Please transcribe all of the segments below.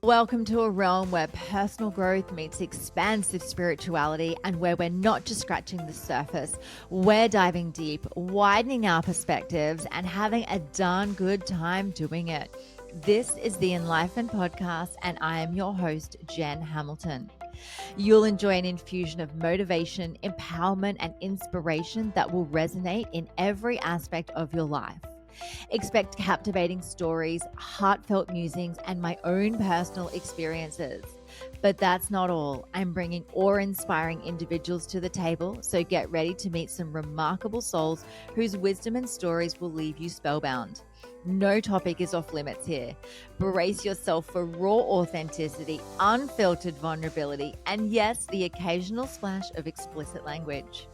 Welcome to a realm where personal growth meets expansive spirituality and where we're not just scratching the surface. We're diving deep, widening our perspectives, and having a darn good time doing it. This is the Enliven Podcast, and I am your host, Jen Hamilton. You'll enjoy an infusion of motivation, empowerment, and inspiration that will resonate in every aspect of your life. Expect captivating stories, heartfelt musings, and my own personal experiences. But that's not all. I'm bringing awe-inspiring individuals to the table, so get ready to meet some remarkable souls whose wisdom and stories will leave you spellbound. No topic is off limits here. Brace yourself for raw authenticity, unfiltered vulnerability, and yes, the occasional splash of explicit language.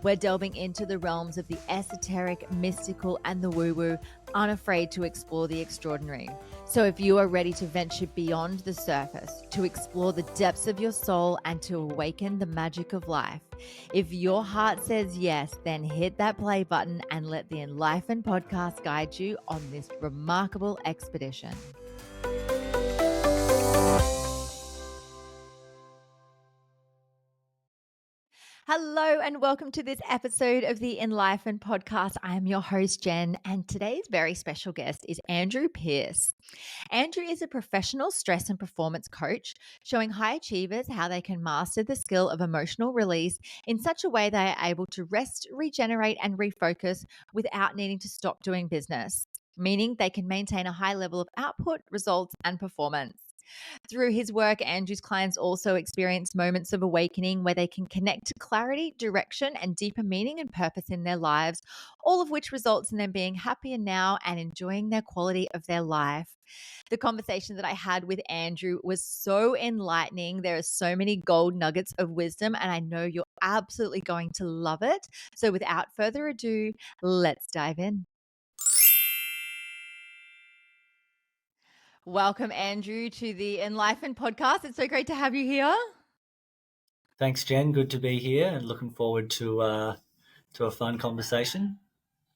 We're delving into the realms of the esoteric, mystical, and the woo-woo, unafraid to explore the extraordinary. So if you are ready to venture beyond the surface, to explore the depths of your soul, and to awaken the magic of life, if your heart says yes, then hit that play button and let the Enliven Podcast guide you on this remarkable expedition. Hello and welcome to this episode of the Enliven Podcast. I am your host, Jen, and today's very special guest is Andrew Pearce. Andrew is a professional stress and performance coach, showing high achievers how they can master the skill of emotional release in such a way they are able to rest, regenerate, and refocus without needing to stop doing business, meaning they can maintain a high level of output, results, and performance. Through his work, Andrew's clients also experience moments of awakening where they can connect to clarity, direction, and deeper meaning and purpose in their lives, all of which results in them being happier now and enjoying their quality of their life. The conversation that I had with Andrew was so enlightening. There are so many gold nuggets of wisdom, and I know you're absolutely going to love it. So without further ado, let's dive in. Welcome, Andrew, to the Enliven Podcast. It's so great to have you here. Thanks, Jen. Good to be here and looking forward to a fun conversation.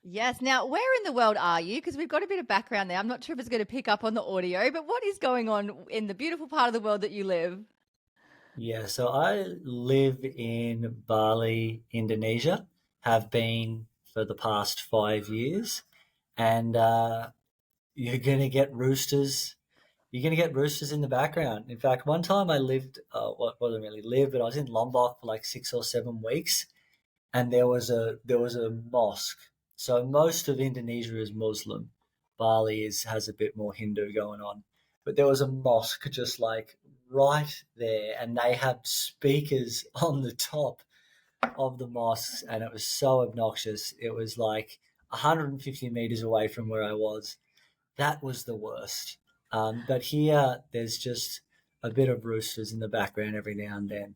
Yes. Now, where in the world are you? Because we've got a bit of background there. I'm not sure if it's going to pick up on the audio, but what is going on in the beautiful part of the world that you live? Yeah, so I live in Bali, Indonesia, have been for the past 5 years, and you're going to get roosters. You're going to get roosters in the background. In fact, one time I lived, wasn't really live, but I was in Lombok for like 6 or 7 weeks, and there was a mosque. So most of Indonesia is Muslim. Bali has a bit more Hindu going on, but there was a mosque just like right there, and they had speakers on the top of the mosques, and it was so obnoxious. It was like 150 meters away from where I was. That was the worst. But here, there's just a bit of roosters in the background every now and then.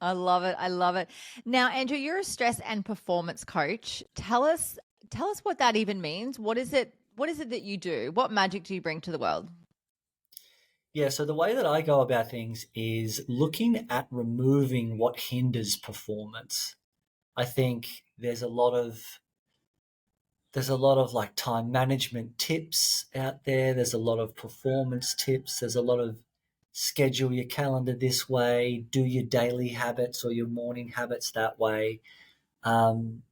I love it. I love it. Now, Andrew, you're a stress and performance coach. Tell us what that even means. What is it? What is it that you do? What magic do you bring to the world? Yeah, so the way that I go about things is looking at removing what hinders performance. I think there's a lot of like time management tips out there. There's a lot of performance tips. There's a lot of schedule your calendar this way, do your daily habits or your morning habits that way. Um,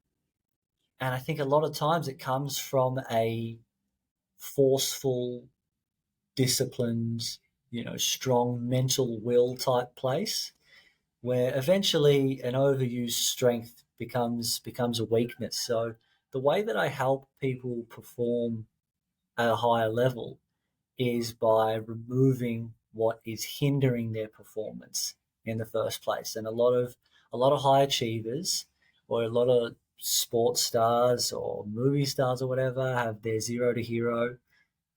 and I think a lot of times it comes from a forceful, disciplined, strong mental will type place where eventually an overused strength becomes a weakness. So the way that I help people perform at a higher level is by removing what is hindering their performance in the first place. And a lot of high achievers or a lot of sports stars or movie stars or whatever have their zero to hero,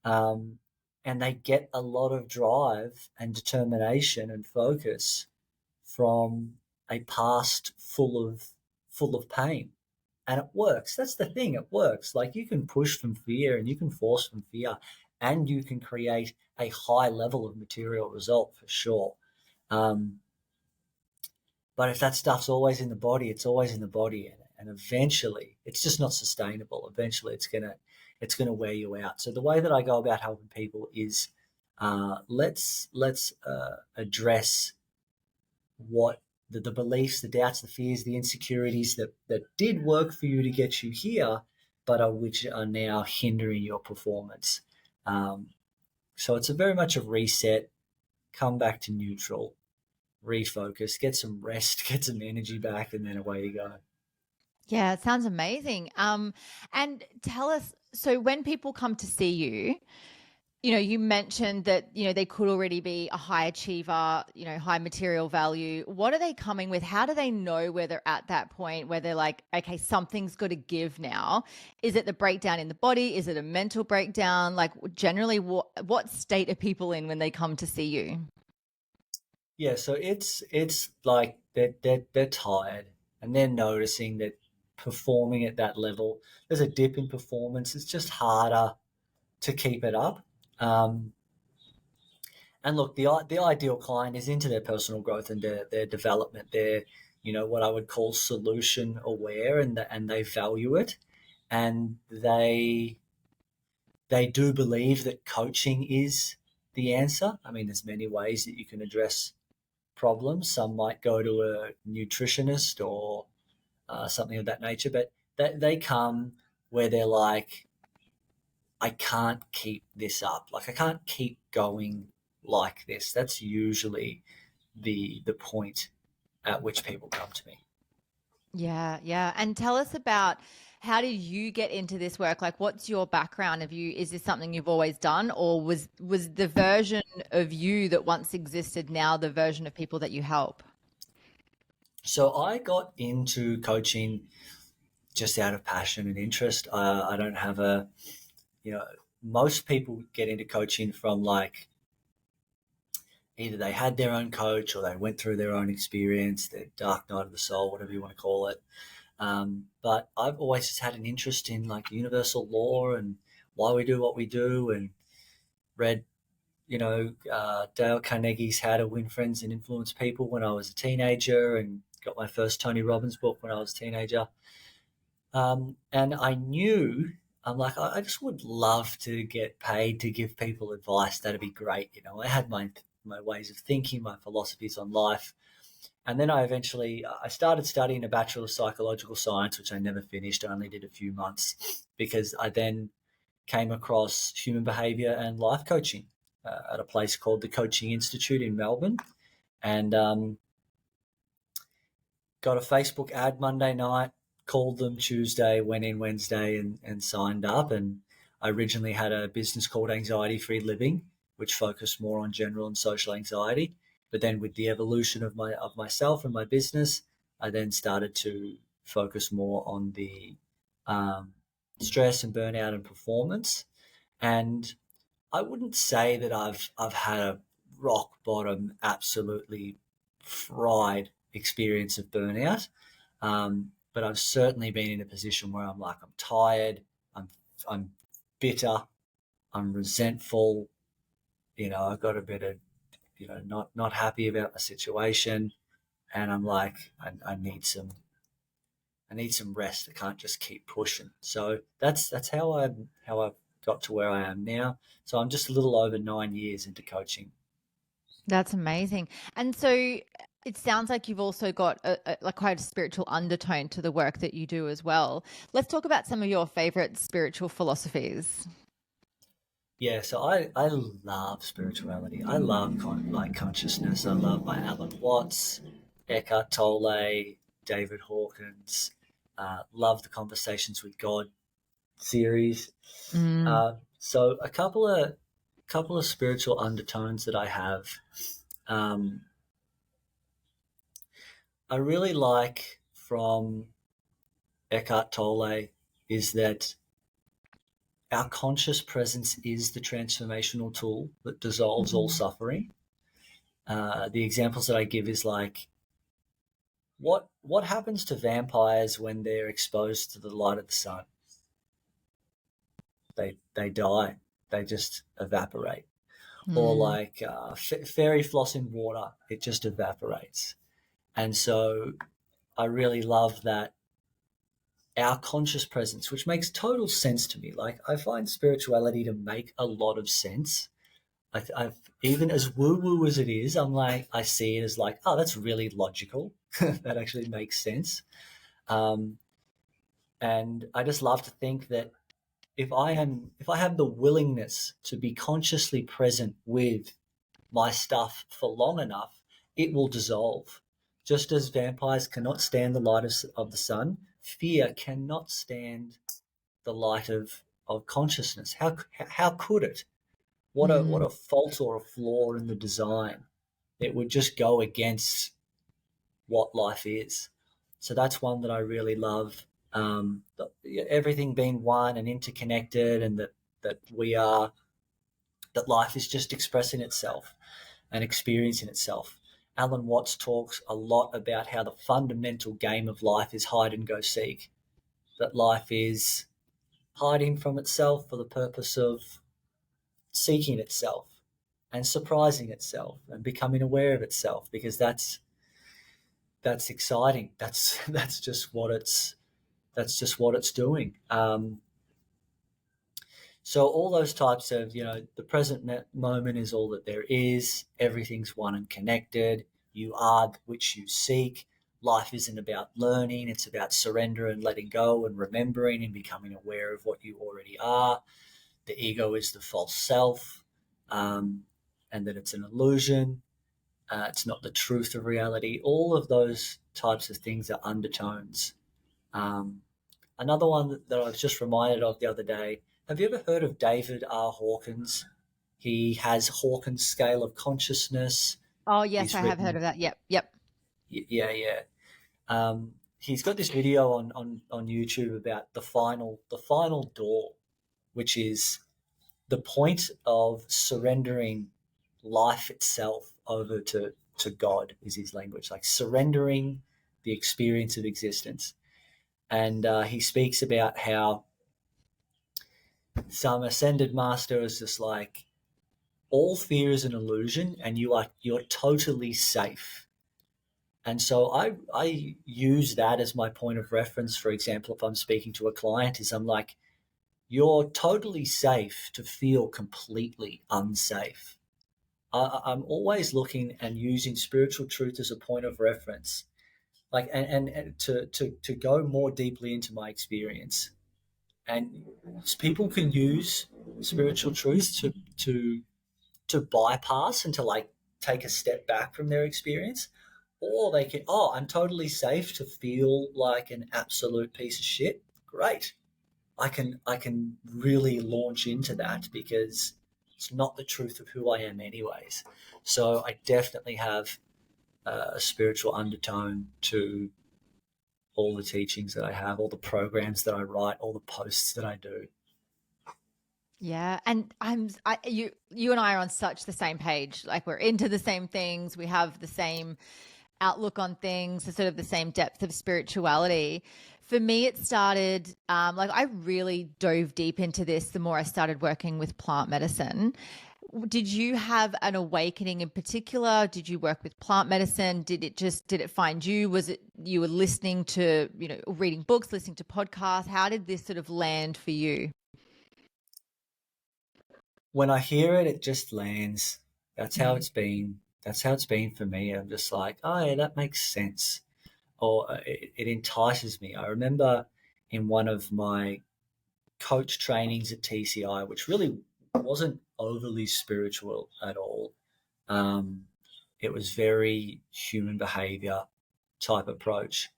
um, and they get a lot of drive and determination and focus from a past full of pain. And it works. That's the thing. It works. Like you can push from fear and you can force from fear and you can create a high level of material result for sure. Um, but if that stuff's always in the body, it's always in the body, and eventually it's just not sustainable. Eventually, it's gonna wear you out. So the way that I go about helping people is Let's address what the beliefs, the doubts, the fears, the insecurities that did work for you to get you here, but which are now hindering your performance. Um, so it's a very much a reset, come back to neutral, refocus, get some rest, get some energy back, and then away you go. Yeah, it sounds amazing. And tell us, so when people come to see you, you mentioned that, they could already be a high achiever, high material value. What are they coming with? How do they know where they're at that point where they're like, okay, something's got to give now? Is it the breakdown in the body? Is it a mental breakdown? Like generally, what state are people in when they come to see you? Yeah, so it's like they're tired and they're noticing that performing at that level, there's a dip in performance. It's just harder to keep it up. Um, and look, the ideal client is into their personal growth and their development. They're what I would call solution aware, and they value it, and they do believe that coaching is the answer. I mean, there's many ways that you can address problems. Some might go to a nutritionist or something of that nature, but they come where they're like, I can't keep this up. Like I can't keep going like this. That's usually the point at which people come to me. Yeah, yeah. And tell us about, how did you get into this work? Like what's your background? Is this something you've always done, or was the version of you that once existed now the version of people that you help? So I got into coaching just out of passion and interest. I don't have you know, most people get into coaching from like either they had their own coach or they went through their own experience, their dark night of the soul, whatever you want to call it. But I've always just had an interest in like universal law and why we do what we do, and read, Dale Carnegie's How to Win Friends and Influence People when I was a teenager, and got my first Tony Robbins book when I was a teenager. And I knew, I'm like, I just would love to get paid to give people advice. That'd be great. I had my ways of thinking, my philosophies on life. And then I started studying a Bachelor of Psychological Science, which I never finished. I only did a few months because I then came across human behavior and life coaching at a place called the Coaching Institute in Melbourne. And got a Facebook ad Monday night, called them Tuesday, went in Wednesday and signed up. And I originally had a business called Anxiety Free Living, which focused more on general and social anxiety. But then with the evolution of myself and my business, I then started to focus more on the um, stress and burnout and performance. And I wouldn't say that I've had a rock bottom, absolutely fried experience of burnout, but I've certainly been in a position where I'm like, I'm tired, I'm bitter, I'm resentful. I've got a bit of not happy about the situation, and I'm like, I need some rest. I can't just keep pushing. So that's how I got to where I am now. So I'm just a little over 9 years into coaching. That's amazing. And so it sounds like you've also got like quite a spiritual undertone to the work that you do as well. Let's talk about some of your favorite spiritual philosophies. Yeah, so I love spirituality. I love like consciousness. I love my Alan Watts, Eckhart Tolle, David Hawkins. Love the Conversations with God series. Mm. So a couple of spiritual undertones that I have. Um, I really like from Eckhart Tolle is that our conscious presence is the transformational tool that dissolves all Mhm. suffering. The examples that I give is like, what happens to vampires when they're exposed to the light of the sun? They die. They just evaporate. Or Mm. like fairy floss in water, it just evaporates. And so I really love that our conscious presence, which makes total sense to me. Like I find spirituality to make a lot of sense. I've even as woo woo as it is, I'm like I see it as like, oh, that's really logical. That actually makes sense. Um, and I just love to think that if I have the willingness to be consciously present with my stuff for long enough, it will dissolve. Just as vampires cannot stand the light of the sun, fear cannot stand the light of consciousness. How could it? What Mm. a fault or a flaw in the design. It would just go against what life is. So that's one that I really love. Everything being one and interconnected, and that we are that life is just expressing itself and experiencing itself. Alan Watts talks a lot about how the fundamental game of life is hide and go seek. That life is hiding from itself for the purpose of seeking itself and surprising itself and becoming aware of itself, because that's exciting. That's just what it's doing. So all those types of, the present moment is all that there is. Everything's one and connected. You are which you seek. Life isn't about learning. It's about surrender and letting go and remembering and becoming aware of what you already are. The ego is the false self, and that it's an illusion. It's not the truth of reality. All of those types of things are undertones. Um, Another one that I was just reminded of the other day. Have you ever heard of David R. Hawkins? He has Hawkins' scale of consciousness. Oh, yes, He's I have heard written, of that. Yep, yep. yeah, yeah. He's got this video on YouTube about the final door, which is the point of surrendering life itself over to God, is his language, like surrendering the experience of existence. And he speaks about how some ascended master is just like, all fear is an illusion and you're totally safe. And so I use that as my point of reference. For example, if I'm speaking to a client, is I'm like, you're totally safe to feel completely unsafe. I'm always looking and using spiritual truth as a point of reference, like and to go more deeply into my experience. And people can use spiritual truth to bypass and to like take a step back from their experience, or they can, oh, I'm totally safe to feel like an absolute piece of shit. Great. I can really launch into that because it's not the truth of who I am anyways. So I definitely have a spiritual undertone to all the teachings that I have, all the programs that I write, all the posts that I do. Yeah, and you and I are on such the same page. Like we're into the same things. We have the same outlook on things, sort of the same depth of spirituality. For me, it started like I really dove deep into this the more I started working with plant medicine. Did you have an awakening in particular? Did you work with plant medicine? Did it find you? Was it you were listening to, reading books, listening to podcasts? How did this sort of land for you? When I hear it, it just lands. That's how Mm. it's been. That's how it's been for me. I'm just like, oh yeah, that makes sense, or it entices me. I remember in one of my coach trainings at TCI, which really wasn't overly spiritual at all. Um, it was very human behavior type approach.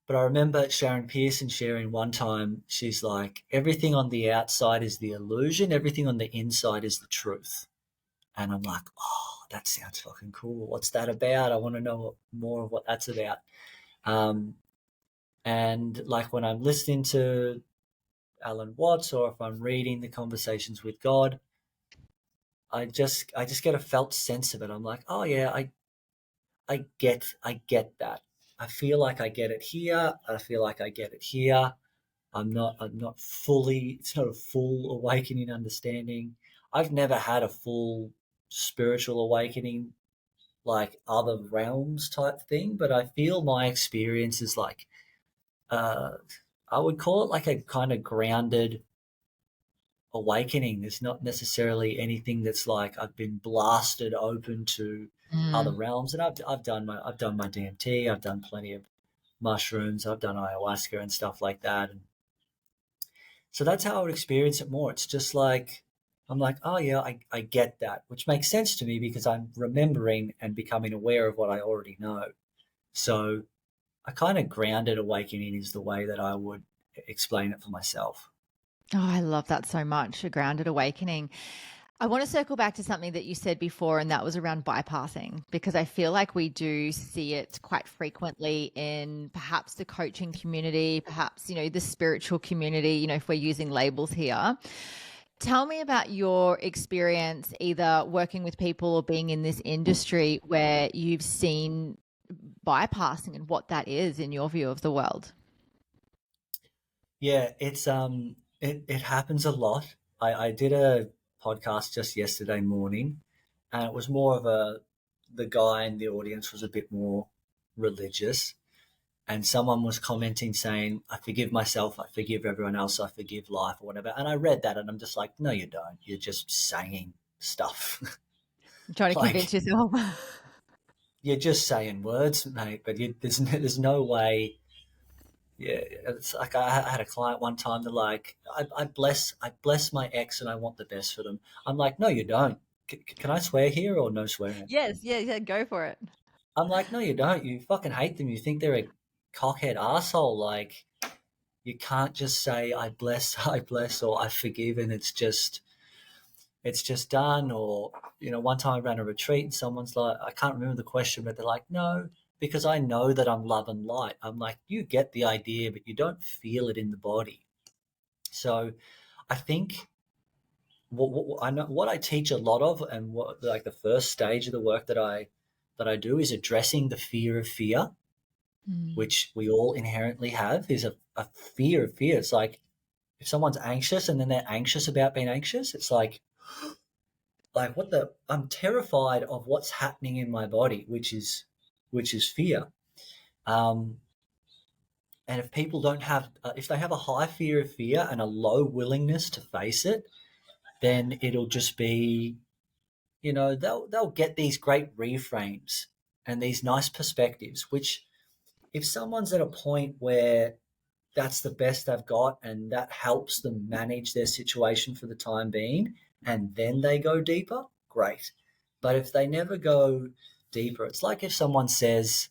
But I remember Sharon Pearson sharing one time, she's like, everything on the outside is the illusion, everything on the inside is the truth. And I'm like, oh, that sounds fucking cool. What's that about? I want to know more of what that's about. Um, and like when I'm listening to Alan Watts, or if I'm reading the Conversations with God, I just get a felt sense of it. I'm like, oh yeah, I get that. I feel like I get it here. I feel like I get it here. I'm not fully, it's not a full awakening understanding. I've never had a full spiritual awakening like other realms type thing, but I feel my experience is like uh I would call it like a kind of grounded awakening. There's not necessarily anything that's like I've been blasted open to other Mm. realms. And I've done my DMT. I've done plenty of mushrooms. I've done ayahuasca and stuff like that. And so that's how I would experience it more. It's just like I'm like, oh yeah, I get that, which makes sense to me because I'm remembering and becoming aware of what I already know. So a kind of grounded awakening is the way that I would explain it for myself. Oh, I love that so much, a grounded awakening. I want to circle back to something that you said before, and that was around bypassing, because I feel like we do see it quite frequently in perhaps the coaching community, perhaps, the spiritual community, if we're using labels here. Tell me about your experience either working with people or being in this industry where you've seen bypassing and what that is in your view of the world. Yeah, it happens a lot. I did a podcast just yesterday morning, and it was more of a the guy in the audience was a bit more religious, and someone was commenting saying, "I forgive myself, I forgive everyone else, I forgive life, or whatever." And I read that, and I'm just like, "No, you don't. You're just saying stuff. I'm trying to convince Like yourself. you're just saying words, mate. But there's no way." Yeah, it's like I had a client one time. They're like, I bless my ex, and I want the best for them." I'm like, "No, you don't. Can I swear here or no swearing?" Yes, yeah, yeah, go for it. I'm like, "No, you don't. You fucking hate them. You think they're a cockhead asshole. Like, you can't just say I bless, I bless, or I forgive, and it's just done." Or one time I ran a retreat, and someone's like, I can't remember the question, but they're like, "No, because I know that I'm love and light." I'm like, "You get the idea, but you don't feel it in the body." So I think what I know, what I teach a lot of, and what like the first stage of the work that I do is addressing the fear of fear, Mm. which we all inherently have. Is a fear of fear. It's like if someone's anxious and then they're anxious about being anxious, it's like what the I'm terrified of what's happening in my body, which is fear. Um, and if people don't have, if they have a high fear of fear and a low willingness to face it, then it'll just be, they'll get these great reframes and these nice perspectives. Which, if someone's at a point where that's the best they've got and that helps them manage their situation for the time being, and then they go deeper, great. But if they never go deeper, it's like if someone says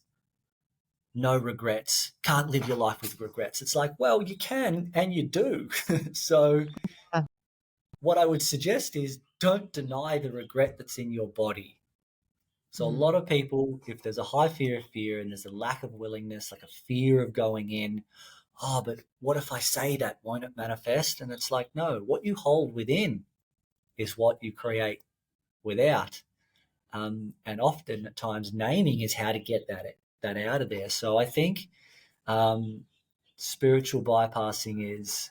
no regrets, can't live your life with regrets. It's like, well, you can and you do. So Uh, what I would suggest is don't deny the regret that's in your body. So a lot mm. of people, if there's a high fear of fear and there's a lack of willingness, like a fear of going in, oh, but what if I say that? Won't it manifest? And it's like, no, what you hold within is what you create without. And often at times naming is how to get that out of there. So I think um, spiritual bypassing is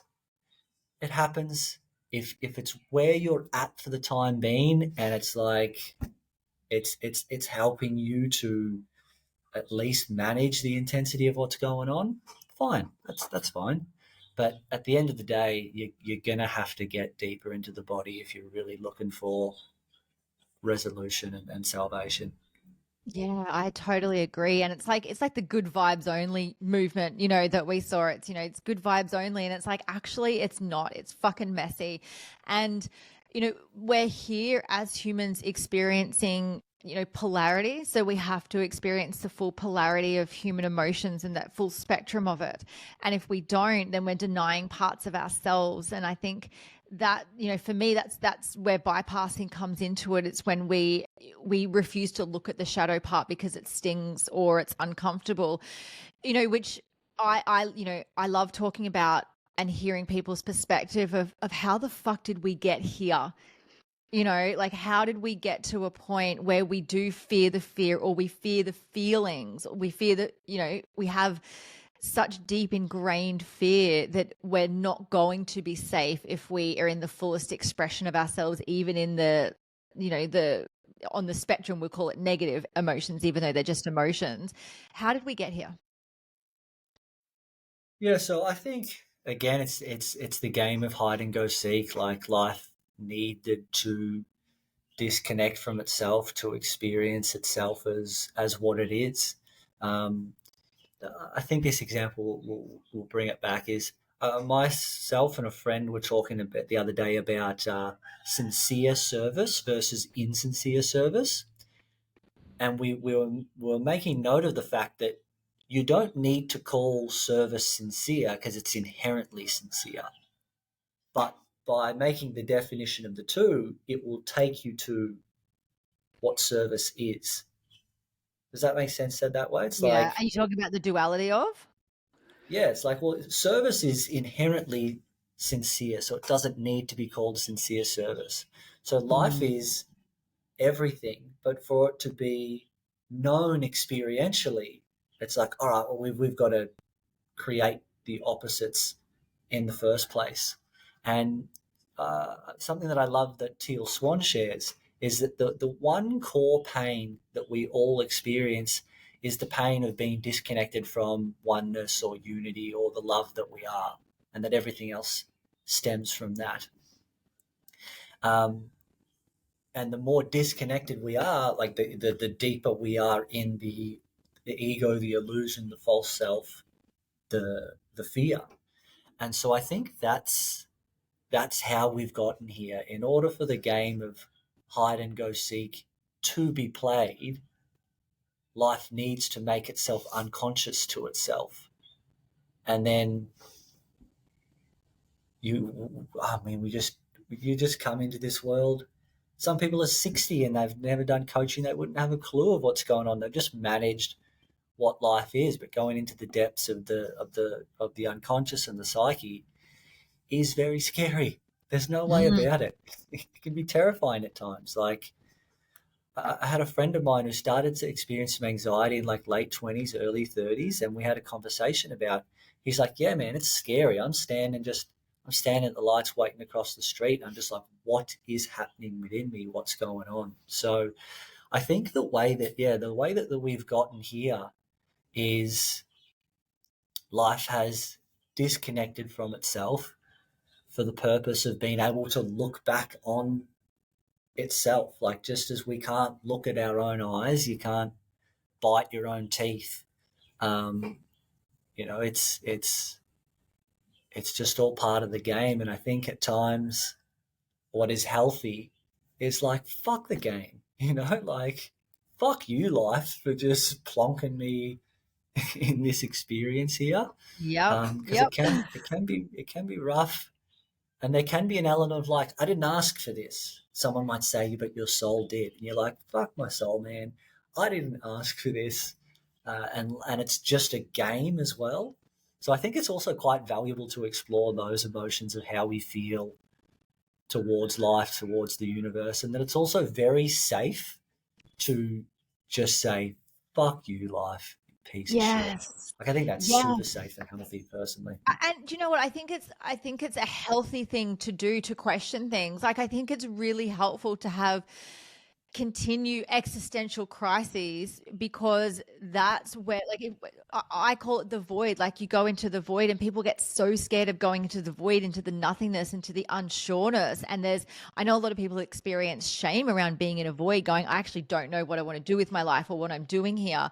it happens if it's where you're at for the time being, and it's like it's helping you to at least manage the intensity of what's going on. Fine, that's fine. But at the end of the day, you're gonna have to get deeper into the body if you're really looking for resolution and salvation. Yeah, I totally agree. And it's like the good vibes only movement, that we saw. It's good vibes only. And it's like actually it's not. It's fucking messy. And we're here as humans experiencing, polarity. So we have to experience the full polarity of human emotions and that full spectrum of it. And if we don't, then we're denying parts of ourselves. And I think that, for me, that's where bypassing comes into it. It's when we refuse to look at the shadow part because it stings or it's uncomfortable, which I love talking about and hearing people's perspective of how the fuck did we get here? Like how did we get to a point where we do fear the fear, or we fear the feelings, or we fear that, we have such deep ingrained fear that we're not going to be safe if we are in the fullest expression of ourselves, even in the on the spectrum, we'll call it negative emotions, even though they're just emotions. How did we get here? Yeah, so I think again, it's the game of hide and go seek. Like life needed to disconnect from itself to experience itself as what it is. Um, I think this example will bring it back is myself and a friend were talking a bit the other day about sincere service versus insincere service, and we were making note of the fact that you don't need to call service sincere because it's inherently sincere, but by making the definition of the two, it will take you to what service is. Does that make sense said that way? It's Yeah. Are like, you talking about the duality of? yeah, it's like, well, service is inherently sincere, so it doesn't need to be called sincere service. So life Mm. is everything, but for it to be known experientially, it's like, all right, well, we've got to create the opposites in the first place. And something that I love that Teal Swan shares is that the one core pain that we all experience is the pain of being disconnected from oneness or unity or the love that we are, and that everything else stems from that. Um, and the more disconnected we are, like the deeper we are in the ego, the illusion, the false self, the fear. And so I think that's how we've gotten here. In order for the game of hide and go seek to be played, life needs to make itself unconscious to itself. And then you just come into this world. Some people are 60 and they've never done coaching. They wouldn't have a clue of what's going on. They've just managed what life is, but going into the depths of the unconscious and the psyche is very scary. There's no way Mm. about it. It can be terrifying at times. Like I had a friend of mine who started to experience some anxiety in like late 20s, early 30s, and we had a conversation about. He's like, "Yeah, man, it's scary. I'm standing at the lights, waiting across the street. And I'm just like, what is happening within me? What's going on?" So I think the way that we've gotten here is life has disconnected from itself for the purpose of being able to look back on itself. Like just as we can't look at our own eyes, you can't bite your own teeth. Um, it's just all part of the game. And I think at times, what is healthy is like fuck the game. Like fuck you, life, for just plonking me in this experience here. Yep. Because Yep. it can be rough. And there can be an element of like, I didn't ask for this. Someone might say, but your soul did. And you're like, fuck my soul, man. I didn't ask for this. And it's just a game as well. So I think it's also quite valuable to explore those emotions of how we feel towards life, towards the universe. And that it's also very safe to just say, fuck you, life, piece of shit. Yes. Like, I think that's Yeah. super safe and healthy personally. And do you know what? I think it's a healthy thing to do, to question things. Like I think it's really helpful to have continue existential crises, because that's where, like, I call it the void. Like you go into the void and people get so scared of going into the void, into the nothingness, into the unsureness. And I know a lot of people experience shame around being in a void, going, I actually don't know what I want to do with my life or what I'm doing here.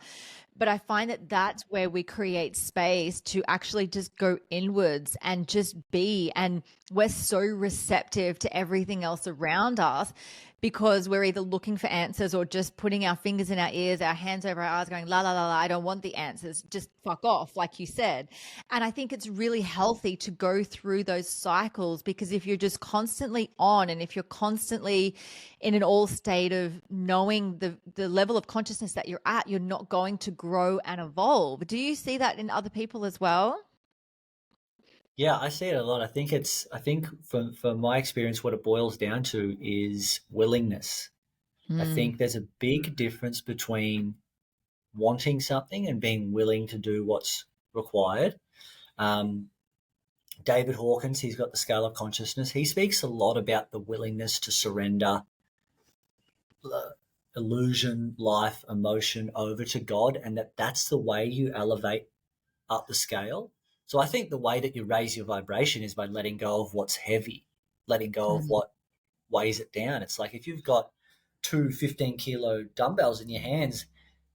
But I find that that's where we create space to actually just go inwards and just be. And we're so receptive to everything else around us, because we're either looking for answers or just putting our fingers in our ears, our hands over our eyes, going, la, la, la, la, I don't want the answers. Just fuck off, like you said. And I think it's really healthy to go through those cycles, because if you're just constantly on, and if you're constantly in an all state of knowing the level of consciousness that you're at, you're not going to grow and evolve. Do you see that in other people as well? Yeah, I see it a lot. I think from my experience, what it boils down to is willingness. I Mm. think there's a big difference between wanting something and being willing to do what's required. Um, David Hawkins, he's got the scale of consciousness. He speaks a lot about the willingness to surrender illusion, life, emotion over to God, and that's the way you elevate up the scale. So I think the way that you raise your vibration is by letting go of what's heavy, letting go of Mm. what weighs it down. It's like if you've got two 15-kilo dumbbells in your hands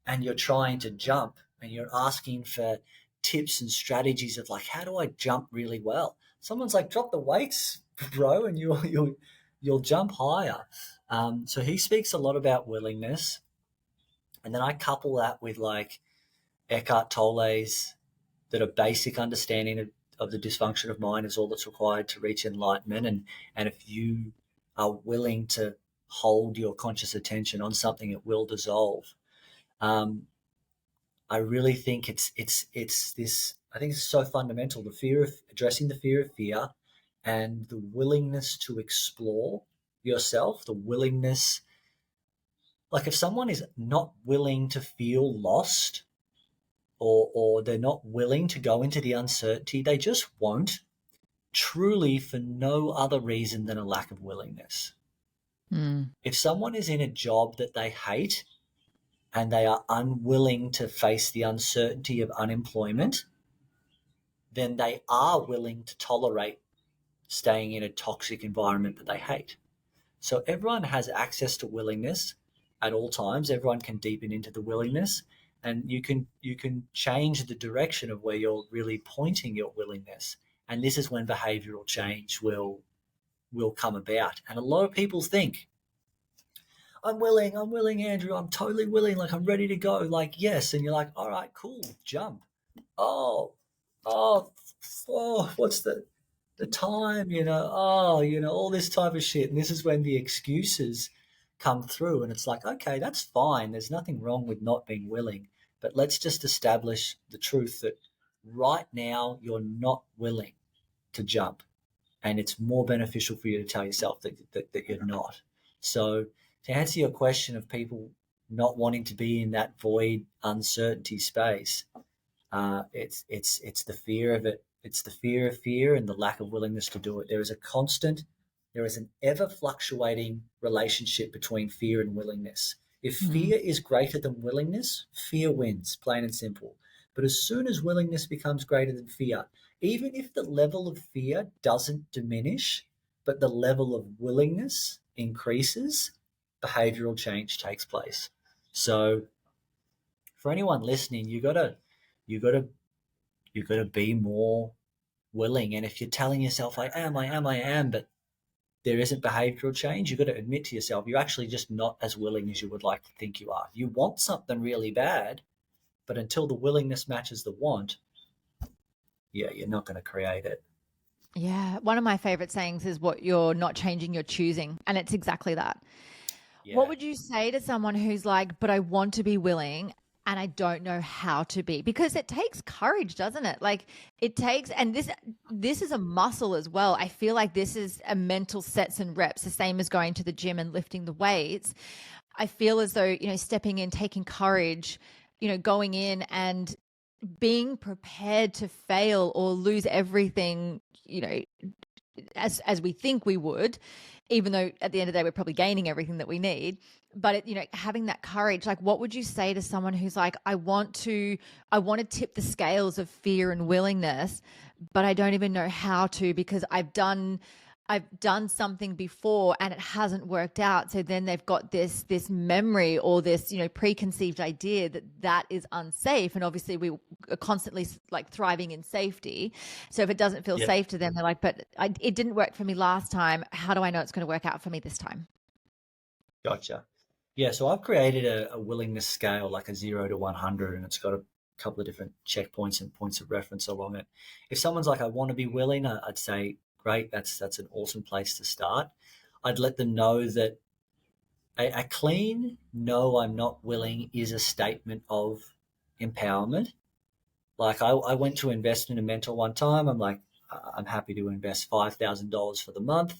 and you're trying to jump and you're asking for tips and strategies of like, how do I jump really well? Someone's like, drop the weights, bro, and you'll jump higher. So he speaks a lot about willingness, and then I couple that with like Eckhart Tolle's that a basic understanding of the dysfunction of mind is all that's required to reach enlightenment. And if you are willing to hold your conscious attention on something, it will dissolve. Um, I really think it's this. I think it's so fundamental. The fear of addressing the fear of fear, and the willingness to explore yourself. The willingness, like if someone is not willing to feel lost, or they're not willing to go into the uncertainty, they just won't. Truly, for no other reason than a lack of willingness. Mm. If someone is in a job that they hate and they are unwilling to face the uncertainty of unemployment, then they are willing to tolerate staying in a toxic environment that they hate. So everyone has access to willingness at all times. Everyone can deepen into the willingness, and you can change the direction of where you're really pointing your willingness. And this is when behavioral change will come about. And a lot of people think, I'm willing, Andrew, I'm totally willing, like I'm ready to go. Like, yes. And you're like, all right, cool, jump. Oh, oh, what's the time, all this type of shit. And this is when the excuses come through. And it's like, okay, that's fine. There's nothing wrong with not being willing. But let's just establish the truth that right now you're not willing to jump. And it's more beneficial for you to tell yourself that you're not. So to answer your question of people not wanting to be in that void uncertainty space, it's the fear of it. It's the fear of fear and the lack of willingness to do it. There is an ever fluctuating relationship between fear and willingness. If Mm. fear is greater than willingness, fear wins, plain and simple. But as soon as willingness becomes greater than fear, even if the level of fear doesn't diminish, but the level of willingness increases, behavioral change takes place. So for anyone listening, you gotta you got to be more willing. And if you're telling yourself, I am, but there isn't behavioral change, you've got to admit to yourself, you're actually just not as willing as you would like to think you are. You want something really bad, but until the willingness matches the want, yeah, you're not going to create it. Yeah. One of my favorite sayings is what you're not changing, you're choosing. And it's exactly that. What Yeah. would you say to someone who's like, but I want to be willing and I don't know how to be? Because it takes courage, doesn't it? Like it takes, and this is a muscle as well. I feel like this is a mental sets and reps, the same as going to the gym and lifting the weights. I feel as though, stepping in, taking courage, going in and being prepared to fail or lose everything, as we think we would, even though at the end of the day we're probably gaining everything that we need. But having that courage, like what would you say to someone who's like, I want to tip the scales of fear and willingness, but I don't even know how to because I've done something before and it hasn't worked out. So then they've got this memory or this preconceived idea that is unsafe. And obviously we are constantly like thriving in safety. So if it doesn't feel Yeah. safe to them, they're like, but it didn't work for me last time. How do I know it's going to work out for me this time? Gotcha. Yeah. So I've created a willingness scale, like a 0 to 100, and it's got a couple of different checkpoints and points of reference along it. If someone's like, I want to be willing, I'd say, great. That's an awesome place to start. I'd let them know that a clean no, I'm not willing is a statement of empowerment. Like I went to invest in a mentor one time. I'm like, I'm happy to invest $5,000 for the month.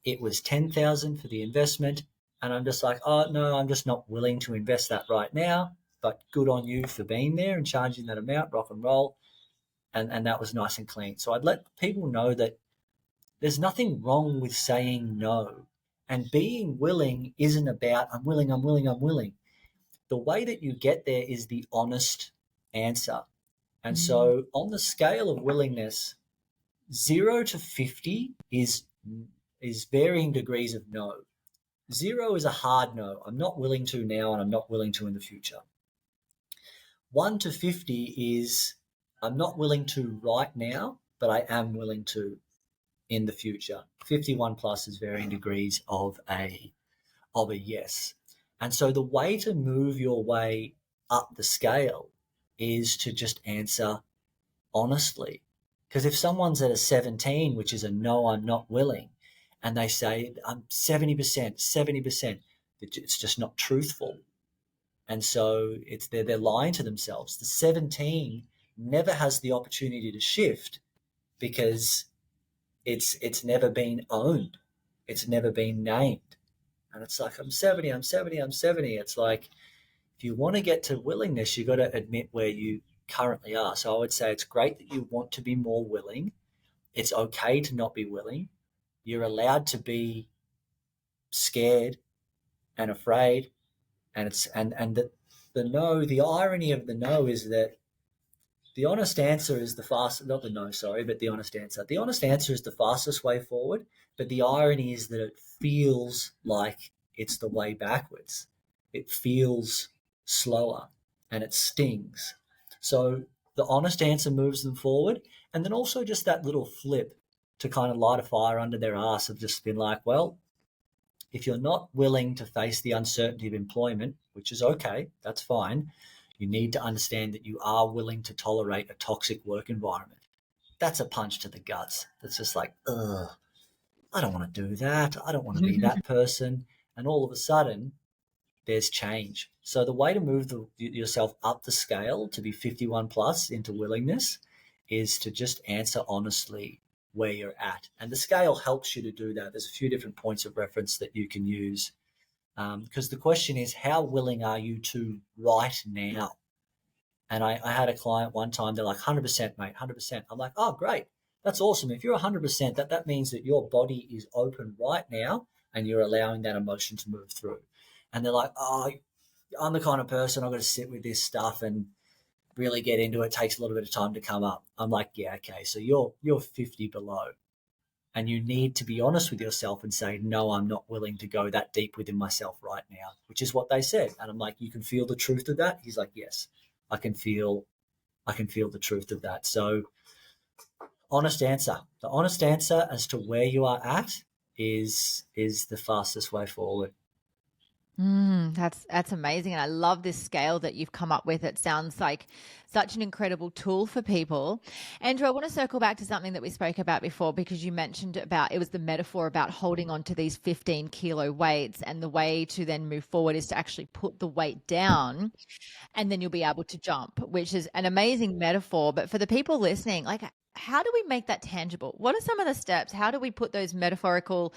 It was 10,000 for the investment. And I'm just like, oh no, I'm just not willing to invest that right now. But good on you for being there and charging that amount, rock and roll. And that was nice and clean. So I'd let people know that there's nothing wrong with saying no. And being willing isn't about, I'm willing, I'm willing. The way that you get there is the honest answer. And Mm. so on the scale of willingness, 0 to 50 is varying degrees of no. 0 is a hard no. I'm not willing to now, and I'm not willing to in the future. 1 to 50 is I'm not willing to right now, but I am willing to in the future. 51 plus is varying degrees of a yes. And so the way to move your way up the scale is to just answer honestly. Because if someone's at a 17, which is a no, I'm not willing, and they say, I'm 70%, 70%, it's just not truthful. And so they're lying to themselves. The 17 never has the opportunity to shift because it's never been owned. It's never been named. And it's like, I'm 70, I'm 70, I'm 70. It's like, if you want to get to willingness, you've got to admit where you currently are. So I would say it's great that you want to be more willing. It's okay to not be willing. You're allowed to be scared and afraid. And the irony of the no is that the honest answer is the fast, not the no, sorry, but the honest answer. The honest answer is the fastest way forward, but the irony is that it feels like it's the way backwards. It feels slower and it stings. So the honest answer moves them forward. And then also just that little flip to kind of light a fire under their ass of just been like, well, if you're not willing to face the uncertainty of employment, which is okay, that's fine, you need to understand that you are willing to tolerate a toxic work environment. That's a punch to the guts. That's just like, ugh, I don't want to do that. I don't want to be that person. And all of a sudden, there's change. So the way to move yourself up the scale to be 51 plus into willingness is to just answer honestly where you're at. And the scale helps you to do that. There's a few different points of reference that you can use. Because the question is, how willing are you to right now? And I had a client one time, they're like, 100%, mate, 100%. I'm like, oh, great. That's awesome. If you're 100%, that means that your body is open right now and you're allowing that emotion to move through. And they're like, oh, I'm the kind of person I've got to sit with this stuff and really get into it. It takes a little bit of time to come up. I'm like, yeah, okay. So you're 50 below. And you need to be honest with yourself and say, no, I'm not willing to go that deep within myself right now, which is what they said. And I'm like, you can feel the truth of that? He's like, yes, I can feel the truth of that. So honest answer. The honest answer as to where you are at is the fastest way forward. That's amazing. And I love this scale that you've come up with. It sounds like such an incredible tool for people. Andrew, I want to circle back to something that we spoke about before because you mentioned about it was the metaphor about holding on to these 15-kilo weights. And the way to then move forward is to actually put the weight down and then you'll be able to jump, which is an amazing metaphor. But for the people listening, like, how do we make that tangible? What are some of the steps? How do we put those metaphorical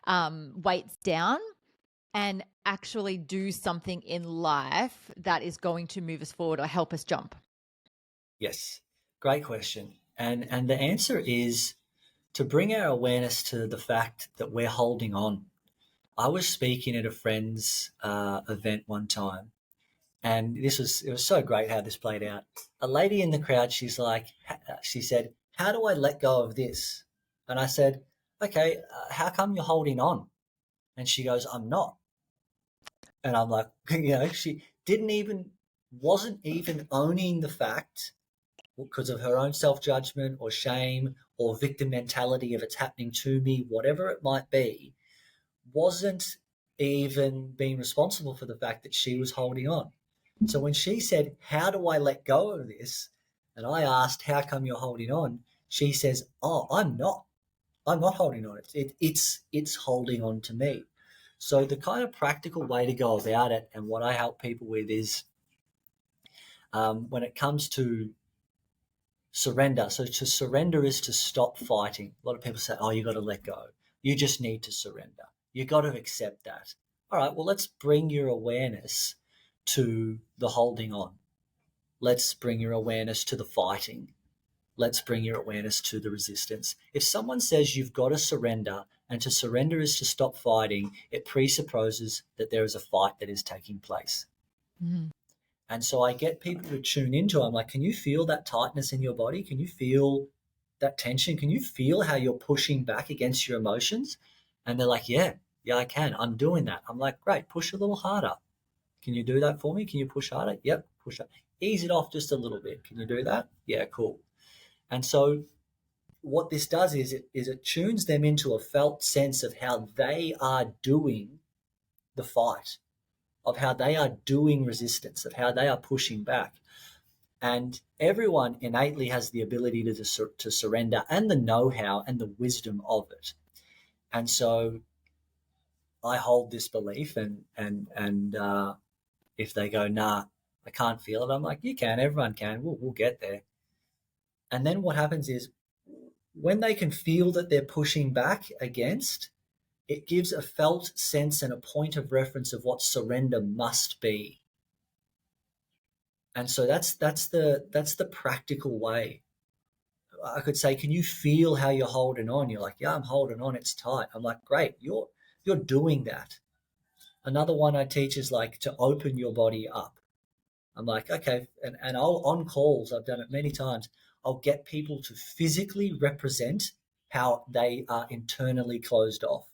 weights down and actually do something in life that is going to move us forward or help us jump? Yes, great question. And the answer is to bring our awareness to the fact that we're holding on. I was speaking at a friend's event one time, and it was so great how this played out. A lady in the crowd, she said, "How do I let go of this?" And I said, "Okay, how come you're holding on?" And she goes, "I'm not." And I'm like, she wasn't even owning the fact because of her own self judgment or shame or victim mentality of it's happening to me, whatever it might be, wasn't even being responsible for the fact that she was holding on. So when she said, how do I let go of this? And I asked, how come you're holding on? She says, oh, I'm not. I'm not holding on. It's holding on to me. So the kind of practical way to go about it and what I help people with is when it comes to surrender. So to surrender is to stop fighting. A lot of people say, oh, you got to let go. You just need to surrender. You got to accept that. All right, well, let's bring your awareness to the holding on. Let's bring your awareness to the fighting. Let's bring your awareness to the resistance. If someone says you've got to surrender, and to surrender is to stop fighting, it presupposes that there is a fight that is taking place. Mm. And so I get people to tune into it. I'm like, can you feel that tightness in your body? Can you feel that tension? Can you feel how you're pushing back against your emotions? And they're like, yeah, I can. I'm doing that. I'm like, great, push a little harder. Can you do that for me? Can you push harder? Yep, push up. Ease it off just a little bit. Can you do that? Yeah, cool. And so what this does is it tunes them into a felt sense of how they are doing the fight, of how they are doing resistance, of how they are pushing back. And everyone innately has the ability to surrender and the know-how and the wisdom of it. And so I hold this belief, and if they go, nah, I can't feel it, I'm like, you can, everyone can, we'll get there. And then what happens is when they can feel that they're pushing back against, it gives a felt sense and a point of reference of what surrender must be. And so that's the practical way. I could say, can you feel how you're holding on? You're like, yeah, I'm holding on. It's tight. I'm like, great. You're doing that. Another one I teach is like to open your body up. I'm like, okay, and I'll on calls, I've done it many times. I'll get people to physically represent how they are internally closed off.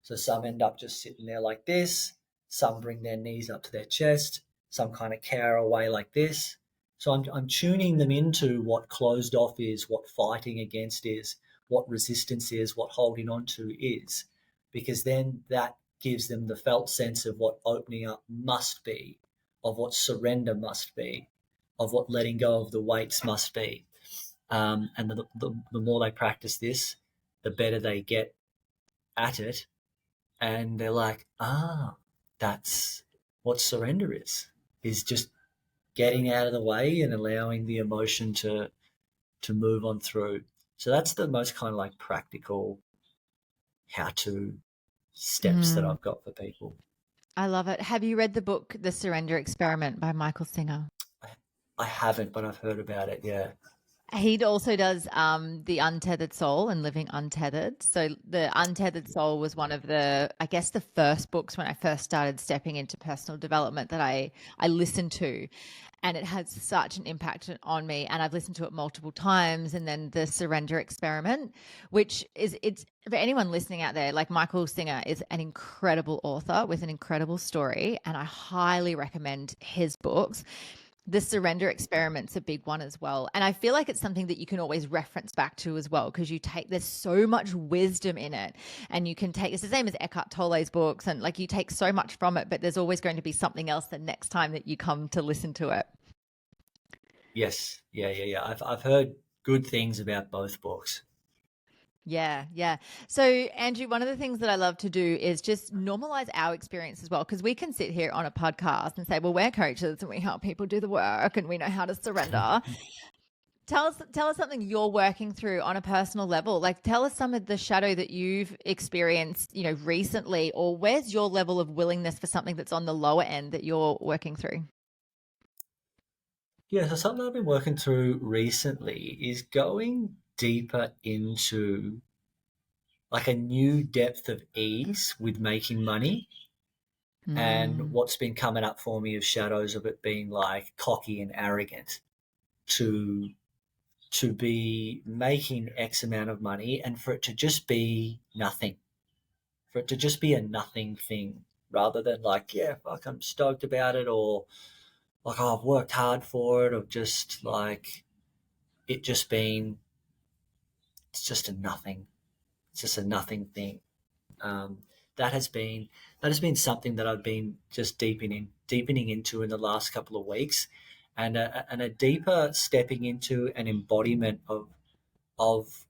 So some end up just sitting there like this, some bring their knees up to their chest, some kind of cower away like this. So I'm tuning them into what closed off is, what fighting against is, what resistance is, what holding on to is, because then that gives them the felt sense of what opening up must be, of what surrender must be, of what letting go of the weights must be. And the more they practice this, the better they get at it. And they're like, that's what surrender is just getting out of the way and allowing the emotion to move on through. So that's the most kind of like practical how to steps that Mm, I've got for people. I love it. Have you read the book The Surrender Experiment by Michael Singer? I, I haven't, but I've heard about it. Yeah. He also does the Untethered Soul and Living Untethered. So the Untethered Soul was one of the, I guess, the first books when I first started stepping into personal development that I listened to, and it had such an impact on me. And I've listened to it multiple times. And then the Surrender Experiment, which is it's for anyone listening out there, like Michael Singer is an incredible author with an incredible story, and I highly recommend his books. The surrender experiment's a big one as well. And I feel like it's something that you can always reference back to as well, because there's so much wisdom in it. And you can take, it's the same as Eckhart Tolle's books, and like you take so much from it, but there's always going to be something else the next time that you come to listen to it. Yes. Yeah. I've heard good things about both books. Yeah, yeah. So, Andrew, one of the things that I love to do is just normalize our experience as well, because we can sit here on a podcast and say, well, we're coaches and we help people do the work and we know how to surrender. Tell us something you're working through on a personal level. Like tell us some of the shadow that you've experienced, recently, or where's your level of willingness for something that's on the lower end that you're working through? Yeah, so something I've been working through recently is going deeper into like a new depth of ease with making money. And Mm. what's been coming up for me is shadows of it being like cocky and arrogant to be making X amount of money and for it to just be nothing, for it to just be a nothing thing rather than like, yeah, fuck, I'm stoked about it, or like, oh, I've worked hard for it, or just like it just being, it's just a nothing. It's just a nothing thing. Um, that has been something that I've been just deepening into in the last couple of weeks, and a deeper stepping into an embodiment of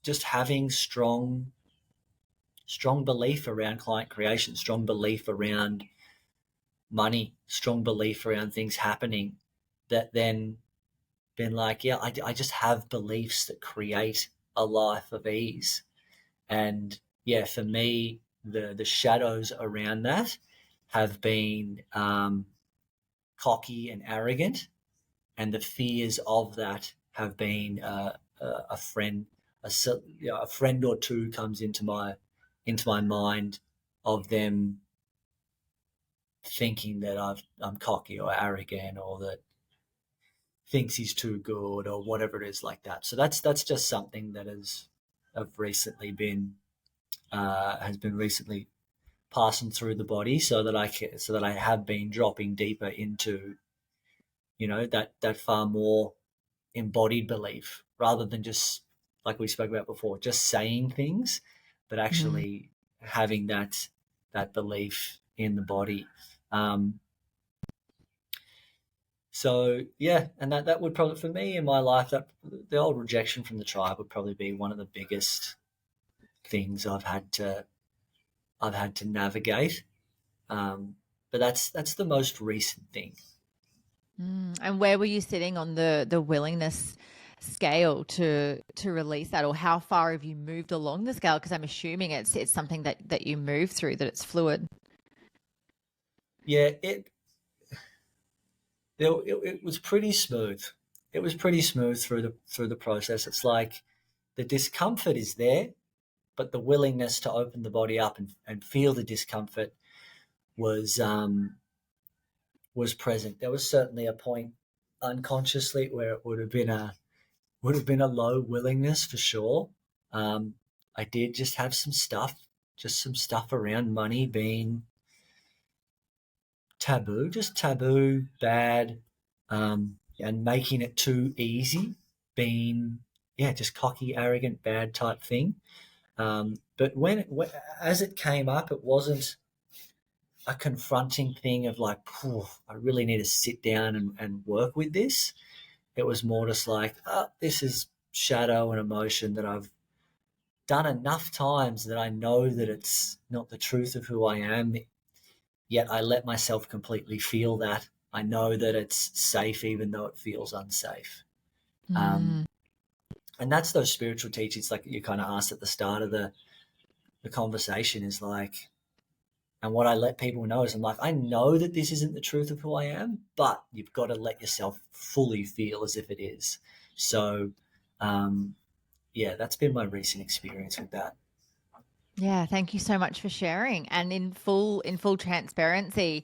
just having strong belief around client creation, strong belief around money, strong belief around things happening. That then been like, yeah, I just have beliefs that create a life of ease. And yeah, for me, the shadows around that have been cocky and arrogant, and the fears of that have been a friend, a friend or two comes into my mind of them thinking that I'm cocky or arrogant or that thinks he's too good or whatever it is like that. So that's just something that have recently been has been recently passing through the body, so that I have been dropping deeper into that far more embodied belief rather than just like we spoke about before, just saying things, but Mm. actually having that belief in the body. Um, So yeah, and that would probably for me in my life that the old rejection from the tribe would probably be one of the biggest things I've had to navigate. Um, but that's the most recent thing. And where were you sitting on the willingness scale to release that, or how far have you moved along the scale? Because I'm assuming it's something that you move through, that it's fluid. Yeah, it was pretty smooth. It was pretty smooth through the process. It's like the discomfort is there, but the willingness to open the body up and feel the discomfort was was present. There was certainly a point unconsciously where it would have been a low willingness for sure. Um, I did just have just some stuff around money being taboo, just taboo, bad, and making it too easy, being yeah, just cocky, arrogant, bad type thing. But as it came up, it wasn't a confronting thing of like, I really need to sit down and work with this. It was more just like, this is shadow and emotion that I've done enough times that I know that it's not the truth of who I am, yet I let myself completely feel that. I know that it's safe even though it feels unsafe. Um, Mm. and that's those spiritual teachings, like you kind of asked at the start of the conversation, is like, and what I let people know is I'm like, I know that this isn't the truth of who I am, but you've got to let yourself fully feel as if it is. So, um, yeah, that's been my recent experience with that. Yeah, thank you so much for sharing. And in full transparency,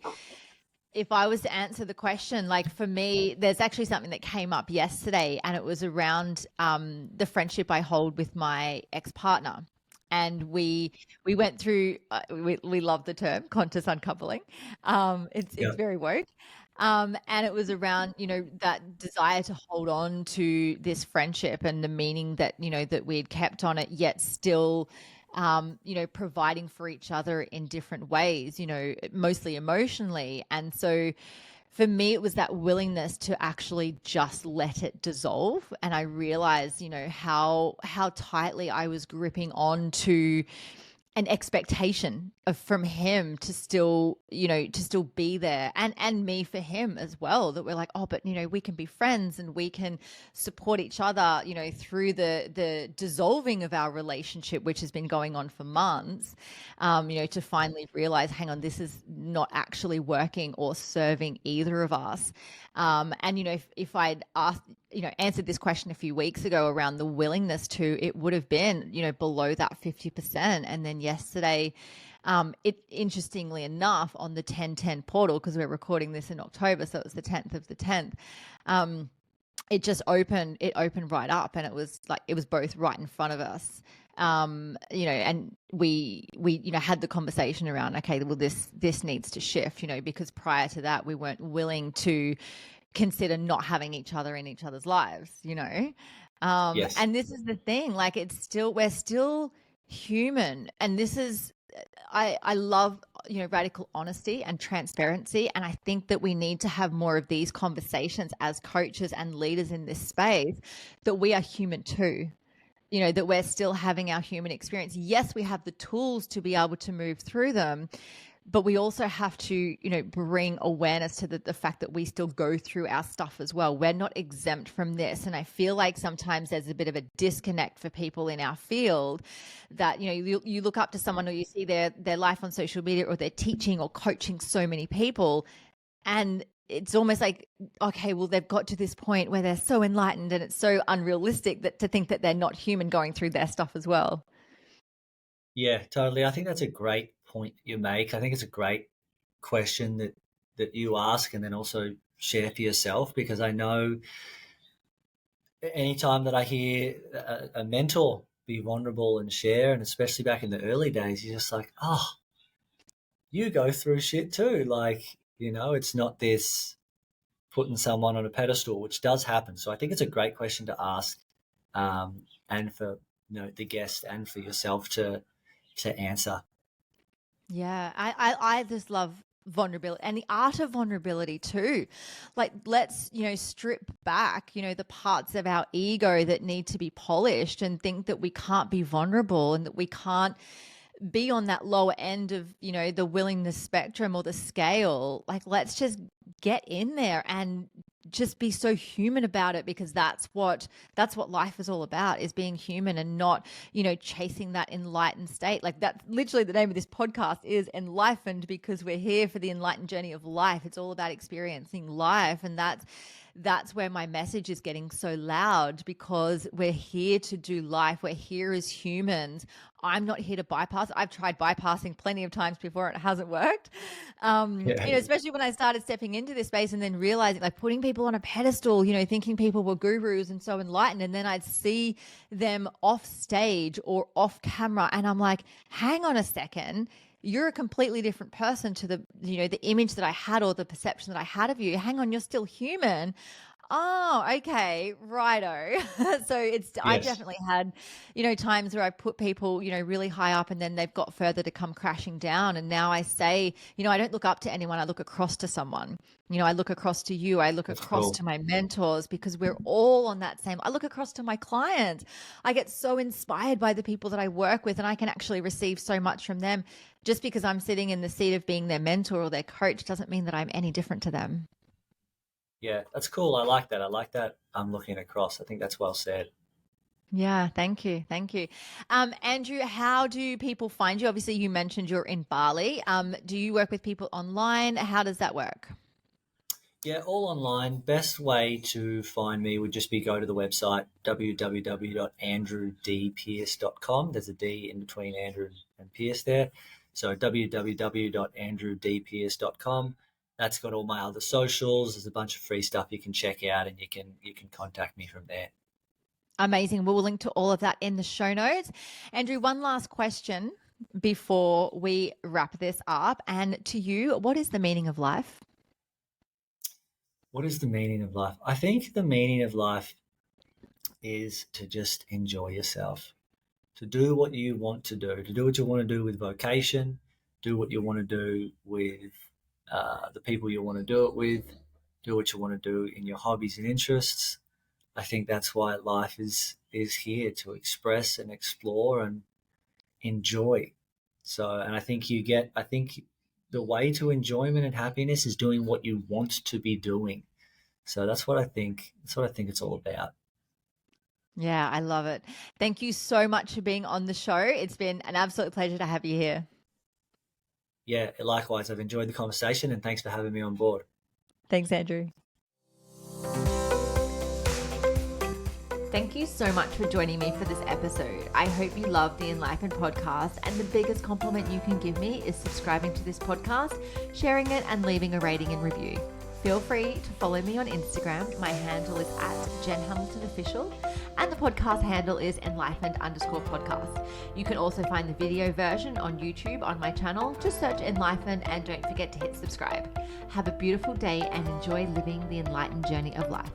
if I was to answer the question, like for me, there's actually something that came up yesterday, and it was around the friendship I hold with my ex partner. And we went through. We love the term conscious uncoupling. It's Yeah. very woke. And it was around, that desire to hold on to this friendship and the meaning that, that we had kept on it, yet still, providing for each other in different ways, mostly emotionally. And so for me, it was that willingness to actually just let it dissolve. And I realized, how tightly I was gripping on to an expectation from him to still, to still be there, and me for him as well, that we're like, oh, but we can be friends and we can support each other, through the dissolving of our relationship, which has been going on for months, to finally realize, hang on, this is not actually working or serving either of us. And if I'd asked, answered this question a few weeks ago around the willingness to, it would have been, below that 50%. And then yesterday, it interestingly enough, on the 1010 portal, because we're recording this in October, so it was the 10th of the 10th. It opened right up, and it was both right in front of us. And we had the conversation around, okay, well, this needs to shift, because prior to that we weren't willing to consider not having each other in each other's lives. Yes. And this is the thing, like, we're still human. And this is, I love, radical honesty and transparency. And I think that we need to have more of these conversations as coaches and leaders in this space, that we are human too, that we're still having our human experience. Yes, we have the tools to be able to move through them, but we also have to, bring awareness to the fact that we still go through our stuff as well. We're not exempt from this. And I feel like sometimes there's a bit of a disconnect for people in our field, that, you look up to someone, or you see their life on social media, or they're teaching or coaching so many people. And it's almost like, okay, well, they've got to this point where they're so enlightened, and it's so unrealistic that to think that they're not human going through their stuff as well. Yeah, totally. I think that's a great point you make. I think it's a great question that you ask, and then also share for yourself, because I know anytime that I hear a mentor be vulnerable and share, and especially back in the early days, you're just like, oh, you go through shit too. Like, it's not this putting someone on a pedestal, which does happen. So I think it's a great question to ask, and for the guest and for yourself to answer. Yeah, I just love vulnerability and the art of vulnerability too. Like, let's, strip back, the parts of our ego that need to be polished and think that we can't be vulnerable and that we can't be on that lower end of, the willingness spectrum or the scale. Like, let's just get in there and just be so human about it, because that's what life is all about, is being human and not, chasing that enlightened state. Like, that's literally the name of this podcast, is Enlightened, because we're here for the enlightened journey of life. It's all about experiencing life, and that's where my message is getting so loud, because we're here to do life. We're here as humans. I'm not here to bypass. I've tried bypassing plenty of times before and it hasn't worked. Especially when I started stepping into this space and then realizing, like, putting people on a pedestal, thinking people were gurus and so enlightened. And then I'd see them off stage or off camera, and I'm like, hang on a second. You're a completely different person to the image that I had or the perception that I had of you. Hang on, you're still human. Oh, okay, righto. So I definitely had, times where I put people, really high up, and then they've got further to come crashing down. And now I say, I don't look up to anyone. I look across to someone. I look across to you. I look across to my mentors, because we're all on that same. I look across to my clients. I get so inspired by the people that I work with, and I can actually receive so much from them. Just because I'm sitting in the seat of being their mentor or their coach doesn't mean that I'm any different to them. Yeah, that's cool. I like that. I'm looking across. I think that's well said. Yeah, thank you. Thank you. Andrew, how do people find you? Obviously, you mentioned you're in Bali. Do you work with people online? How does that work? Yeah, all online. Best way to find me would just be go to the website, www.andrewdpearce.com. There's a D in between Andrew and Pierce there. So www.andrewdpearce.com. That's got all my other socials. There's a bunch of free stuff you can check out, and you can contact me from there. Amazing. We'll link to all of that in the show notes. Andrew, one last question before we wrap this up. And to you, what is the meaning of life? What is the meaning of life? I think the meaning of life is to just enjoy yourself, to do what you want to do what you want to do with vocation, do what you want to do with the people you want to do it with, do what you want to do in your hobbies and interests. I think that's why life is here, to express and explore and enjoy. So, and I think the way to enjoyment and happiness is doing what you want to be doing. So that's what I think it's all about. Yeah, I love it. Thank you so much for being on the show. It's been an absolute pleasure to have you here. Yeah, likewise. I've enjoyed the conversation, and thanks for having me on board. Thanks, Andrew. Thank you so much for joining me for this episode. I hope you love the Enlightened podcast, and the biggest compliment you can give me is subscribing to this podcast, sharing it, and leaving a rating and review. Feel free to follow me on Instagram. My handle is @JenHamiltonOfficial, and the podcast handle is enlightened_podcast. You can also find the video version on YouTube on my channel. Just search Enlightened, and don't forget to hit subscribe. Have a beautiful day and enjoy living the enlightened journey of life.